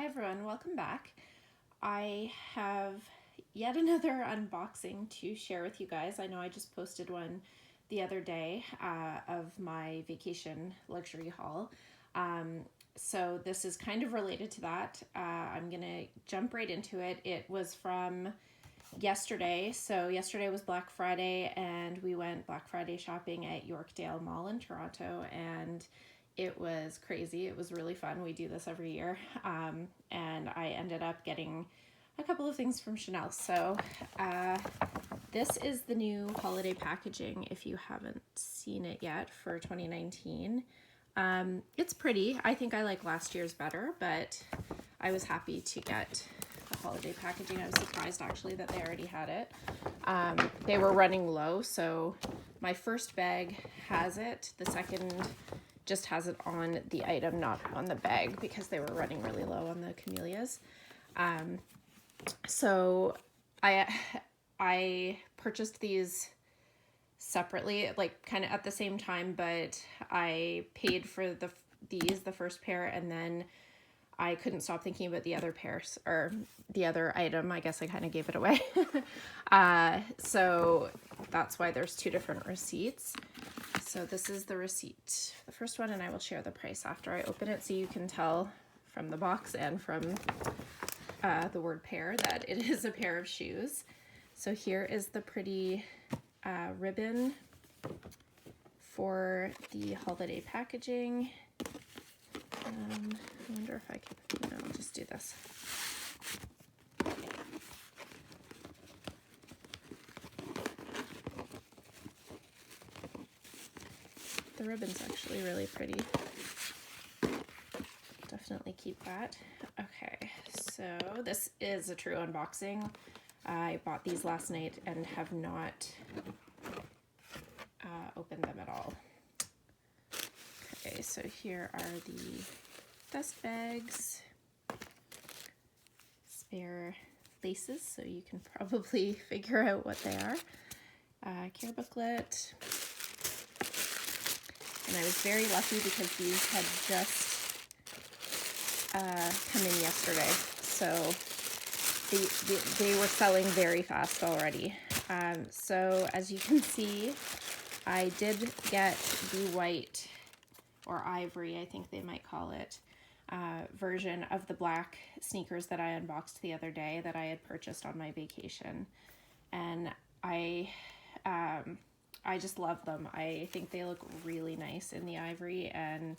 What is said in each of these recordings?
Hi everyone, welcome back. I have yet another unboxing to share with you guys. I know I just posted one the other day of my vacation luxury haul. So this is kind of related to that. I'm gonna jump right into it. It was from yesterday. So yesterday was Black Friday and we went Black Friday shopping at Yorkdale Mall in Toronto, and it was crazy. It was really fun. We do this every year. And I ended up getting a couple of things from Chanel. So this is the new holiday packaging if you haven't seen it yet for 2019. It's pretty. I think I like last year's better, but I was happy to get the holiday packaging. I was surprised actually that they already had it. They were running low, so my first bag has it. The second just has it on the item, not on the bag, because they were running really low on the camellias. So I purchased these separately, like kind of at the same time, but I paid for the first pair, and then I couldn't stop thinking about the other pairs or the other item. I guess I kind of gave it away. So that's why there's two different receipts. So this is the receipt, the first one, and I will share the price after I open it so you can tell from the box and from the word pair that it is a pair of shoes. So here is the pretty ribbon for the holiday packaging. I wonder if I can, no, I'll just do this. The ribbon's actually really pretty. Definitely keep that. Okay, so this is a true unboxing. I bought these last night and have not opened them at all. Okay, so here are the dust bags, spare laces, so you can probably figure out what they are, care booklet, and I was very lucky because these had just come in yesterday, so they were selling very fast already. So as you can see, I did get the white, or ivory, I think they might call it, version of the black sneakers that I unboxed the other day that I had purchased on my vacation. And I just love them. I think they look really nice in the ivory, and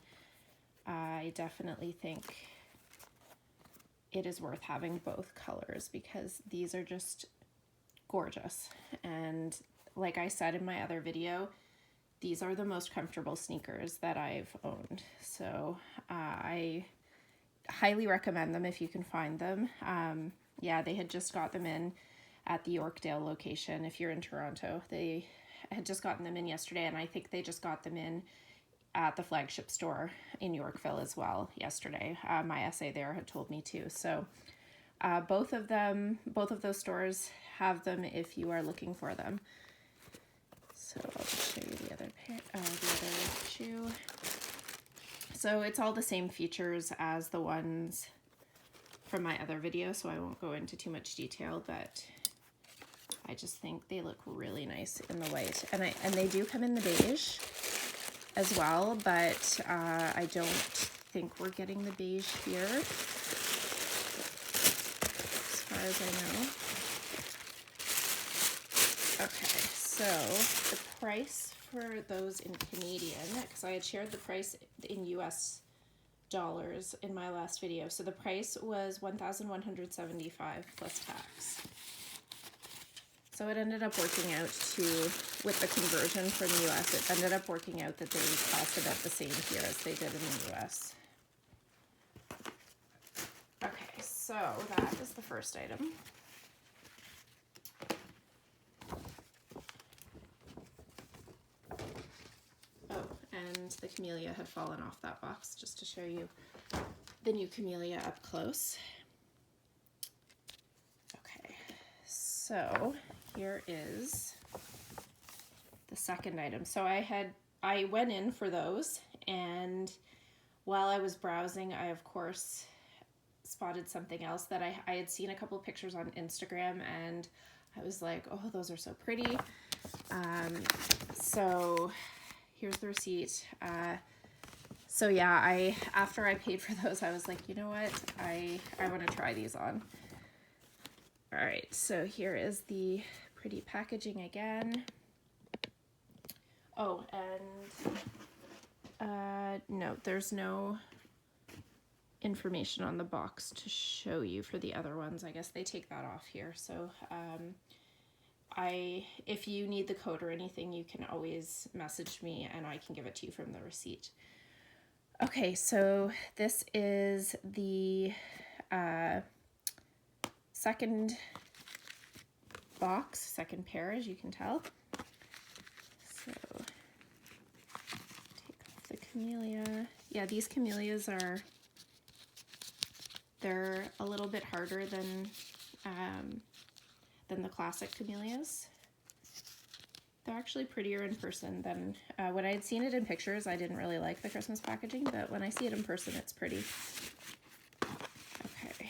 I definitely think it is worth having both colors because these are just gorgeous. And like I said in my other video, these are the most comfortable sneakers that I've owned. So I highly recommend them if you can find them. Yeah, they had just got them in at the Yorkdale location. If you're in Toronto, they had just gotten them in yesterday, and I think they just got them in at the flagship store in Yorkville as well yesterday. My essay there had told me too. So both of those stores have them if you are looking for them. So I'll just show you the other pair, the other shoe. So it's all the same features as the ones from my other video, so I won't go into too much detail, but I just think they look really nice in the white. And they do come in the beige as well, but I don't think we're getting the beige here, as far as I know. Okay, so the price for those in Canadian, because I had shared the price in US dollars in my last video. So the price was $1,175 plus tax. So it ended up working out to, with the conversion from the US, it ended up working out that they cost about the same here as they did in the US. Okay, so that is the first item. Oh, and the camellia had fallen off that box, just to show you the new camellia up close. Okay, so here is the second item. So I went in for those, and while I was browsing, I of course spotted something else that I had seen a couple pictures on Instagram, and I was like, oh, those are so pretty. So here's the receipt. So yeah, after I paid for those, I was like, you know what? I want to try these on. All right, so here is the pretty packaging again. Oh, and no, there's no information on the box to show you for the other ones. I guess they take that off here. So if you need the code or anything, you can always message me and I can give it to you from the receipt. Okay, so this is the second box, second pair, as you can tell. So take off the camellia. Yeah, these camellias they're a little bit harder than the classic camellias. They're actually prettier in person than when I had seen it in pictures. I didn't really like the Christmas packaging, but when I see it in person, it's pretty. Okay.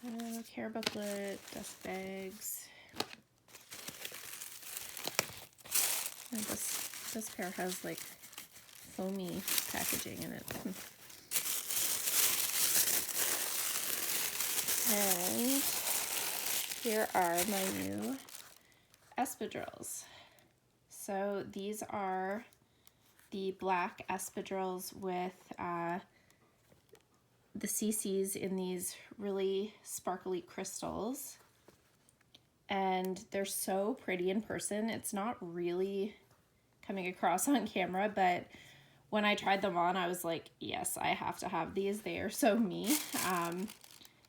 So care booklet, dust bags. And this pair has like foamy packaging in it. And here are my new Espadrilles. So these are the black Espadrilles with the CCs in these really sparkly crystals. And they're so pretty in person. It's not really coming across on camera, but when I tried them on, I was like, yes, I have to have these. They are so me.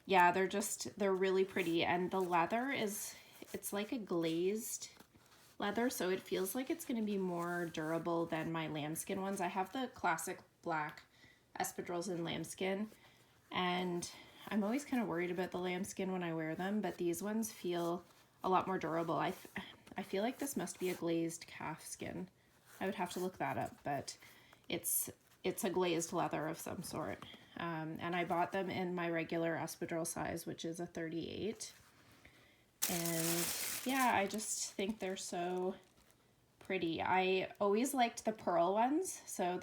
Yeah, they're really pretty. And the leather it's like a glazed leather, so it feels like it's going to be more durable than my lambskin ones. I have the classic black Espadrilles in lambskin, and I'm always kind of worried about the lambskin when I wear them, but these ones feel a lot more durable. I feel like this must be a glazed calf skin. I would have to look that up, but it's a glazed leather of some sort. And I bought them in my regular Espadrille size, which is a 38. And yeah, I just think they're so pretty. I always liked the pearl ones. So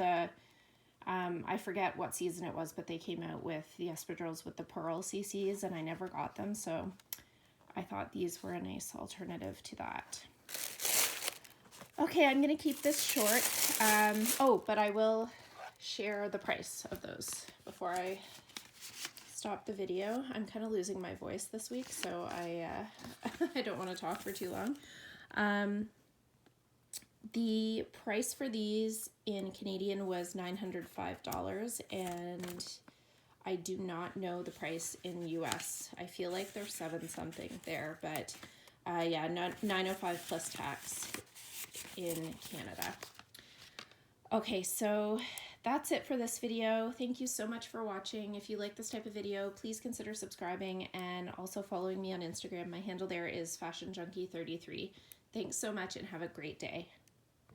I forget what season it was, but they came out with the Espadrilles with the pearl CCs, and I never got them. So I thought these were a nice alternative to that. Okay, I'm going to keep this short. Oh, but I will share the price of those before I stop the video. I'm kind of losing my voice this week, so I don't want to talk for too long. The price for these in Canadian was $905, and I do not know the price in US. I feel like they're 7 something there, but yeah, $905 plus tax in Canada. Okay, so that's it for this video. Thank you so much for watching. If you like this type of video, please consider subscribing and also following me on Instagram. My handle there is FashionJunkie33. Thanks so much and have a great day.